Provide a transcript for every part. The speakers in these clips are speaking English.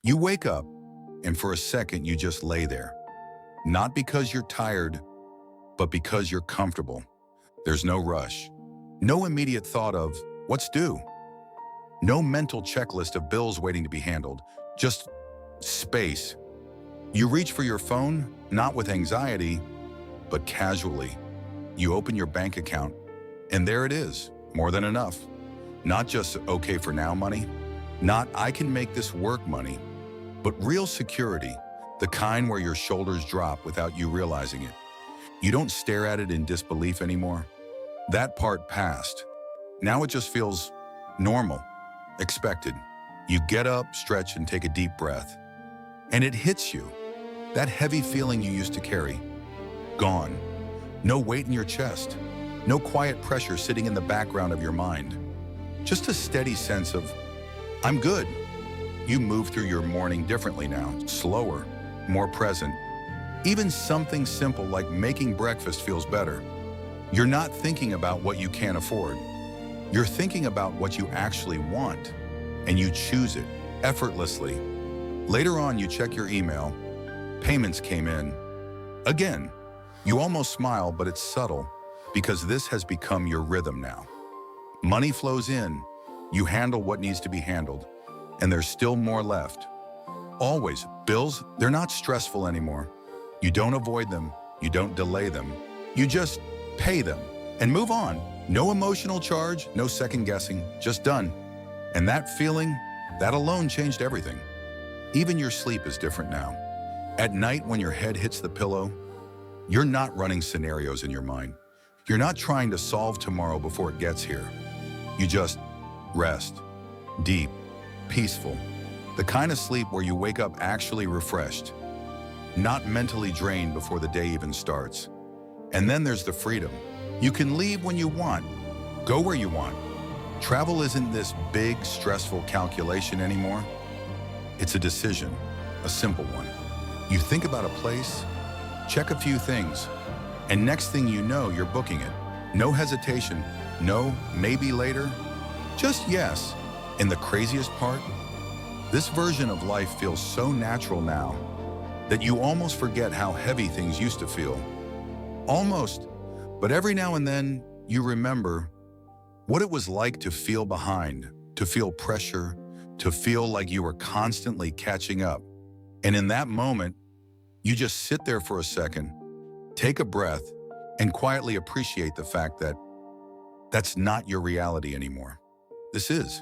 You wake up, and for a second you just lay there. Not because you're tired, but because you're comfortable. There's no rush. No immediate thought of, what's due? No mental checklist of bills waiting to be handled. Just space. You reach for your phone, not with anxiety, but casually. You open your bank account, and there it is, more than enough. Not just okay for now money, not I can make this work money, but real security, the kind where your shoulders drop without you realizing it. You don't stare at it in disbelief anymore. That part passed. Now it just feels normal, expected. You get up, stretch, and take a deep breath. And it hits you. That heavy feeling you used to carry, gone. No weight in your chest. No quiet pressure sitting in the background of your mind. Just a steady sense of, I'm good. You move through your morning differently now, slower, more present. Even something simple like making breakfast feels better. You're not thinking about what you can't afford. You're thinking about what you actually want, and you choose it effortlessly. Later on, you check your email. Payments came in. Again, you almost smile, but it's subtle because this has become your rhythm now. Money flows in. You handle what needs to be handled, and there's still more left. Always, bills, they're not stressful anymore. You don't avoid them. You don't delay them. You just pay them and move on. No emotional charge, no second guessing, just done. And that feeling, that alone changed everything. Even your sleep is different now. At night when your head hits the pillow, you're not running scenarios in your mind. You're not trying to solve tomorrow before it gets here. You just rest, deep, peaceful. The kind of sleep where you wake up actually refreshed, not mentally drained before the day even starts. And then there's the freedom. You can leave when you want, go where you want. Travel isn't this big, stressful calculation anymore. It's a decision, a simple one. You think about a place, check a few things, and next thing you know, you're booking it. No hesitation, no maybe later, just yes. And the craziest part? This version of life feels so natural now that you almost forget how heavy things used to feel. Almost, but every now and then you remember what it was like to feel behind, to feel pressure, to feel like you were constantly catching up. And in that moment, you just sit there for a second, take a breath, and quietly appreciate the fact that that's not your reality anymore. This is.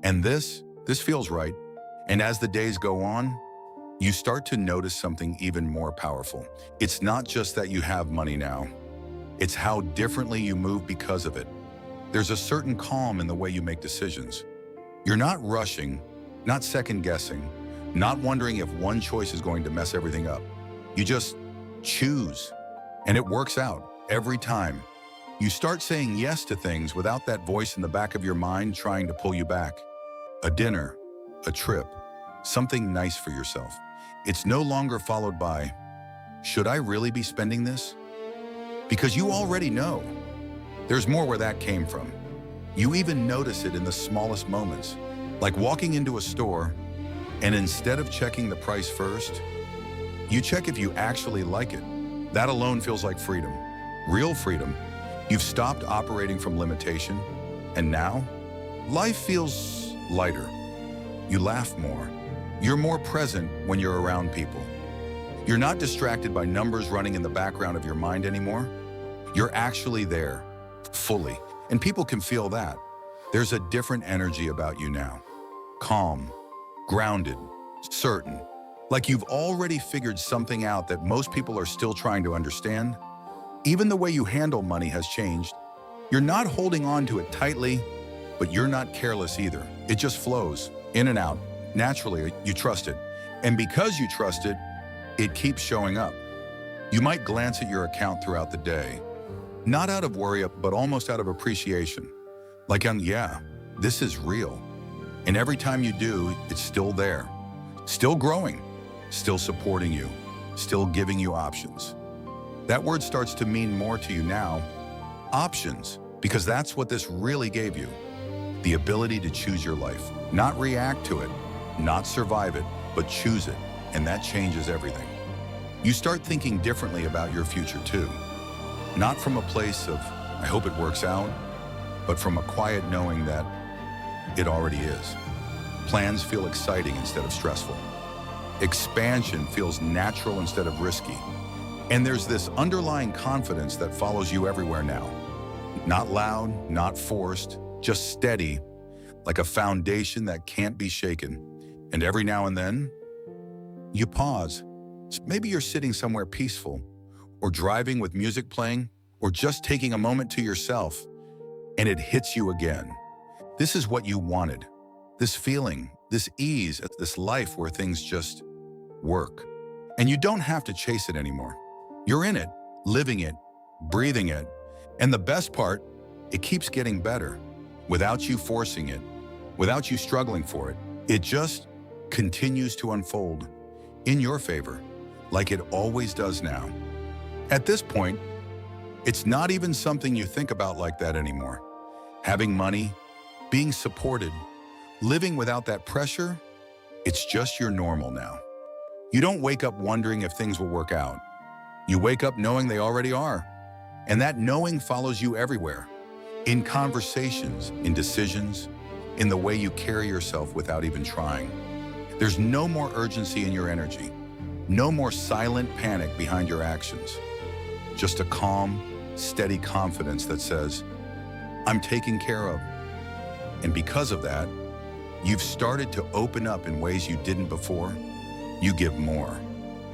And this feels right. And as the days go on, you start to notice something even more powerful. It's not just that you have money now. It's how differently you move because of it. There's a certain calm in the way you make decisions. You're not rushing, not second guessing, not wondering if one choice is going to mess everything up. You just choose, and it works out every time. You start saying yes to things without that voice in the back of your mind trying to pull you back. A dinner, a trip, something nice for yourself. It's no longer followed by, should I really be spending this? Because you already know. There's more where that came from. You even notice it in the smallest moments, like walking into a store, and instead of checking the price first, you check if you actually like it. That alone feels like freedom, real freedom. You've stopped operating from limitation, and now, life feels lighter. You laugh more. You're more present when you're around people. You're not distracted by numbers running in the background of your mind anymore. You're actually there, fully, and people can feel that. There's a different energy about you now. Calm, grounded, certain, like you've already figured something out that most people are still trying to understand. Even the way you handle money has changed. You're not holding on to it tightly, but you're not careless either. It just flows in and out. Naturally, you trust it. And because you trust it, it keeps showing up. You might glance at your account throughout the day, not out of worry, but almost out of appreciation. Like, yeah, this is real. And every time you do, it's still there, still growing, still supporting you, still giving you options. That word starts to mean more to you now. Options, because that's what this really gave you. The ability to choose your life, not react to it, not survive it, but choose it, and that changes everything. You start thinking differently about your future too. Not from a place of, I hope it works out, but from a quiet knowing that it already is. Plans feel exciting instead of stressful. Expansion feels natural instead of risky. And there's this underlying confidence that follows you everywhere now. Not loud, not forced, just steady, like a foundation that can't be shaken. And every now and then, you pause. Maybe you're sitting somewhere peaceful, or driving with music playing, or just taking a moment to yourself, and it hits you again. This is what you wanted. This feeling, this ease, this life where things just work. And you don't have to chase it anymore. You're in it, living it, breathing it. And the best part, it keeps getting better without you forcing it, without you struggling for it. It just continues to unfold in your favor, like it always does now. At this point, it's not even something you think about like that anymore. Having money, being supported, living without that pressure, it's just your normal now. You don't wake up wondering if things will work out. You wake up knowing they already are. And that knowing follows you everywhere. In conversations, in decisions, in the way you carry yourself without even trying. There's no more urgency in your energy. No more silent panic behind your actions. Just a calm, steady confidence that says, I'm taken care of. And because of that, you've started to open up in ways you didn't before. You give more.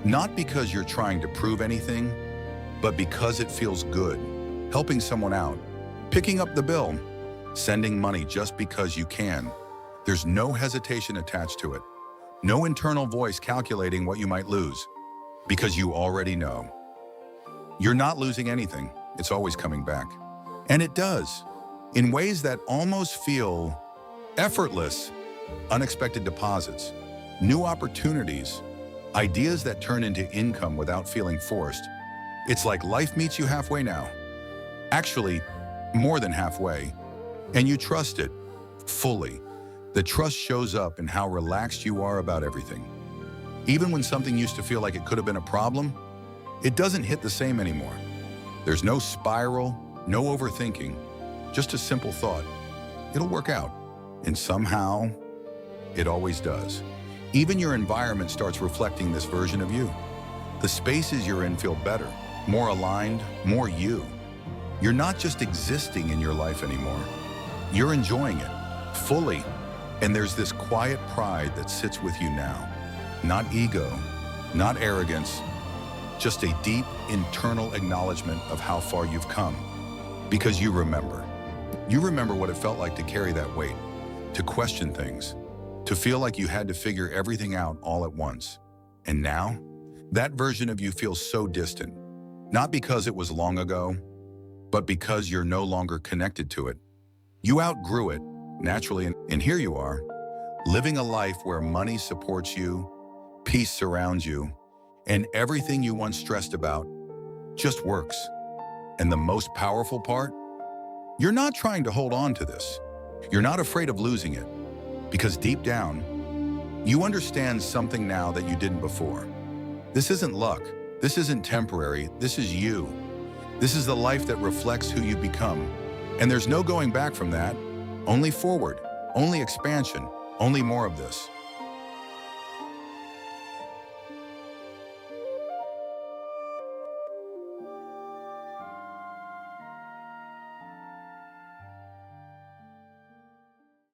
Not because you're trying to prove anything, but because it feels good. Helping someone out, picking up the bill, sending money just because you can. There's no hesitation attached to it. No internal voice calculating what you might lose, because you already know. You're not losing anything. It's always coming back. And it does, in ways that almost feel effortless. Unexpected deposits, new opportunities, ideas that turn into income without feeling forced. It's like life meets you halfway now. Actually, more than halfway. And you trust it fully. The trust shows up in how relaxed you are about everything. Even when something used to feel like it could have been a problem, it doesn't hit the same anymore. There's no spiral, no overthinking, just a simple thought. It'll work out. And somehow, it always does. Even your environment starts reflecting this version of you. The spaces you're in feel better, more aligned, more you. You're not just existing in your life anymore. You're enjoying it, fully. And there's this quiet pride that sits with you now. Not ego, not arrogance, just a deep internal acknowledgement of how far you've come. Because you remember. You remember what it felt like to carry that weight, to question things, to feel like you had to figure everything out all at once. And now, that version of you feels so distant, not because it was long ago, but because you're no longer connected to it. You outgrew it, naturally, and here you are, living a life where money supports you, peace surrounds you, and everything you once stressed about just works. And the most powerful part? You're not trying to hold on to this. You're not afraid of losing it, because deep down, you understand something now that you didn't before. This isn't luck. This isn't temporary. This is you. This is the life that reflects who you've become. And there's no going back from that. Only forward, only expansion, only more of this.